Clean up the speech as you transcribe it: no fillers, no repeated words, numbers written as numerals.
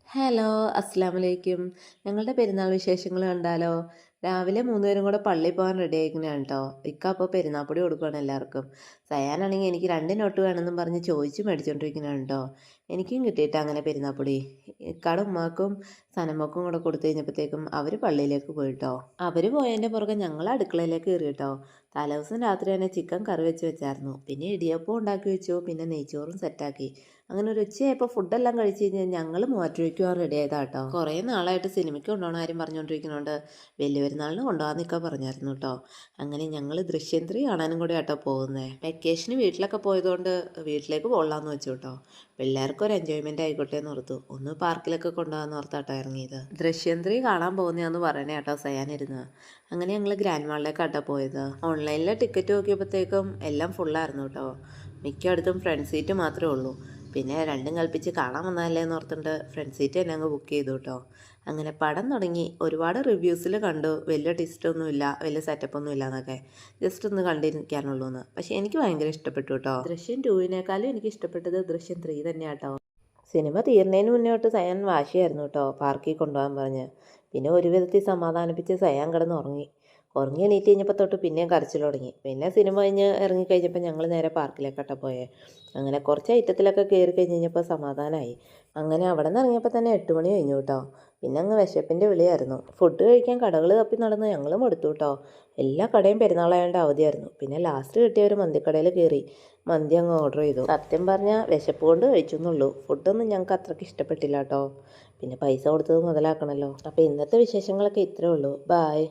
Hello, അസ്സലാമലൈക്കും. ഞങ്ങളുടെ പെരുന്നാൾ വിശേഷങ്ങൾ കണ്ടാലോ? രാവിലെ 3 പേരും കൂടെ പള്ളിയിൽ പോകാൻ റെഡി ആയിരിക്കണതാണ് കേട്ടോ. ഇക്ക അപ്പോൾ പെരുന്നാൾപ്പൊടി കൊടുക്കുകയാണ് എല്ലാവർക്കും. സയാനാണെങ്കിൽ എനിക്ക് 2 നോട്ട് വേണമെന്നും പറഞ്ഞ് ചോദിച്ച് മേടിച്ചുകൊണ്ടിരിക്കുന്നതാണ് കേട്ടോ. എനിക്കും കിട്ടിയിട്ട് അങ്ങനെ പെരുന്നാൾപ്പൊടി. ഇക്കാടെ ഉമ്മാക്കും സനമ്മക്കും കൂടെ കൊടുത്തു കഴിഞ്ഞപ്പോഴത്തേക്കും അവർ പള്ളിയിലേക്ക് പോയിട്ടോ. അവർ പോയതിൻ്റെ പുറകെ ഞങ്ങൾ അടുക്കളയിലേക്ക് കയറി കേട്ടോ. തലേദിവസം രാത്രി തന്നെ ചിക്കൻ കറി വെച്ചായിരുന്നു. പിന്നെ ഇടിയപ്പം ഉണ്ടാക്കി വെച്ചു. പിന്നെ നെയ്ച്ചോറും സെറ്റാക്കി. അങ്ങനെ ഒരു ഉച്ചയായപ്പോൾ ഫുഡെല്ലാം കഴിച്ച് കഴിഞ്ഞാൽ ഞങ്ങൾ മൂവാറ്റുപുഴയ്ക്ക് റെഡി ആയതാട്ടോ. കുറേ നാളായിട്ട് സിനിമയ്ക്ക് കൊണ്ടുപോകണ കാര്യം പറഞ്ഞുകൊണ്ടിരിക്കുന്നുണ്ട്. വലിയ പെരുന്നാളിന് കൊണ്ടുപോകാമെന്നൊക്കെ പറഞ്ഞായിരുന്നു കേട്ടോ. അങ്ങനെ ഞങ്ങൾ ദൃശ്യം 3 കാണാനും കൂടെ ആട്ടോ പോകുന്നത്. വെക്കേഷന് വീട്ടിലൊക്കെ പോയതുകൊണ്ട് വീട്ടിലേക്ക് പോകലാന്ന് വെച്ചു കേട്ടോ. പിള്ളേർക്ക് ഒരു എൻജോയ്മെൻ്റ് ആയിക്കോട്ടെ എന്ന് ഓർത്തു. ഒന്ന് പാർക്കിലൊക്കെ കൊണ്ടുപോകാമെന്ന് ഓർത്താട്ടോ ഇറങ്ങിയത്. ദൃശ്യം 3 കാണാൻ പോകുന്നതാന്ന് പറയണേ കേട്ടോ സയാനിരുന്ന്. അങ്ങനെ ഞങ്ങൾ ഗ്രാൻഡ് മാളിലേക്കാട്ടോ പോയത്. ഓൺലൈനിലെ ടിക്കറ്റ് നോക്കിയപ്പോഴത്തേക്കും എല്ലാം ഫുള്ളായിരുന്നു കേട്ടോ. മിക്കയിടത്തും ഫ്രണ്ട് സീറ്റ് മാത്രമേ ഉള്ളൂ. പിന്നെ രണ്ടും കൽപ്പിച്ച് കാണാൻ വന്നതല്ലേ എന്ന് ഓർത്തുകൊണ്ട് ഫ്രണ്ട് സീറ്റ് തന്നെ അങ്ങ് ബുക്ക് ചെയ്തു കേട്ടോ. അങ്ങനെ പടം തുടങ്ങി. ഒരുപാട് റിവ്യൂസിൽ കണ്ടു വലിയ ടിസ്റ്റൊന്നുമില്ല, വലിയ സെറ്റപ്പൊന്നും ഇല്ല എന്നൊക്കെ. ജസ്റ്റ് ഒന്ന് കണ്ടിരിക്കാനുള്ളൂ എന്ന്. പക്ഷേ എനിക്ക് ഭയങ്കര ഇഷ്ടപ്പെട്ടു കേട്ടോ. ദൃശ്യം 2വിനേക്കാളും എനിക്ക് ഇഷ്ടപ്പെട്ടത് ദൃശ്യം 3 തന്നെയാട്ടോ. സിനിമ തീർന്നതിന് മുന്നേ തൊട്ട് സയാൻ വാശിയായിരുന്നു കേട്ടോ പാർക്കിൽ കൊണ്ടുപോകാൻ പറഞ്ഞ്. പിന്നെ ഒരു വിധത്തിൽ സമാധാനിപ്പിച്ച് സയാൻ കിടന്ന് ഉറങ്ങി. ഉറങ്ങി എണീറ്റ് കഴിഞ്ഞപ്പോൾ തൊട്ട് പിന്നെയും കരച്ചിൽ തുടങ്ങി. പിന്നെ സിനിമ കഴിഞ്ഞ് ഇറങ്ങിക്കഴിഞ്ഞപ്പോൾ ഞങ്ങൾ നേരെ പാർക്കിലേക്കട്ട പോയേ. അങ്ങനെ കുറച്ച് ഐറ്റത്തിലൊക്കെ കയറി കഴിഞ്ഞ് കഴിഞ്ഞപ്പോൾ സമാധാനമായി. അങ്ങനെ അവിടെ നിന്ന് ഇറങ്ങിയപ്പോൾ തന്നെ 8 മണി കഴിഞ്ഞു കേട്ടോ. പിന്നെ അങ്ങ് വിശപ്പിൻ്റെ വിളിയായിരുന്നു. ഫുഡ് കഴിക്കാൻ കടകൾ തപ്പി നടന്ന് ഞങ്ങളും എടുത്തു കേട്ടോ. എല്ലാ കടയും പെരുന്നാളായതുകൊണ്ട് അവധിയായിരുന്നു. പിന്നെ ലാസ്റ്റ് കിട്ടിയ ഒരു മന്തിക്കടയിൽ കയറി മന്തി അങ്ങ് ഓർഡർ ചെയ്തു. സത്യം പറഞ്ഞാൽ വിശപ്പ് കൊണ്ട് കഴിച്ചു എന്നുള്ളൂ. ഫുഡൊന്നും ഞങ്ങൾക്ക് അത്രയ്ക്ക് ഇഷ്ടപ്പെട്ടില്ല കേട്ടോ. പിന്നെ പൈസ കൊടുത്തത് മുതലാക്കണമല്ലോ. അപ്പോൾ ഇന്നത്തെ വിശേഷങ്ങളൊക്കെ ഇത്രേ ഉള്ളൂ. ബായ്.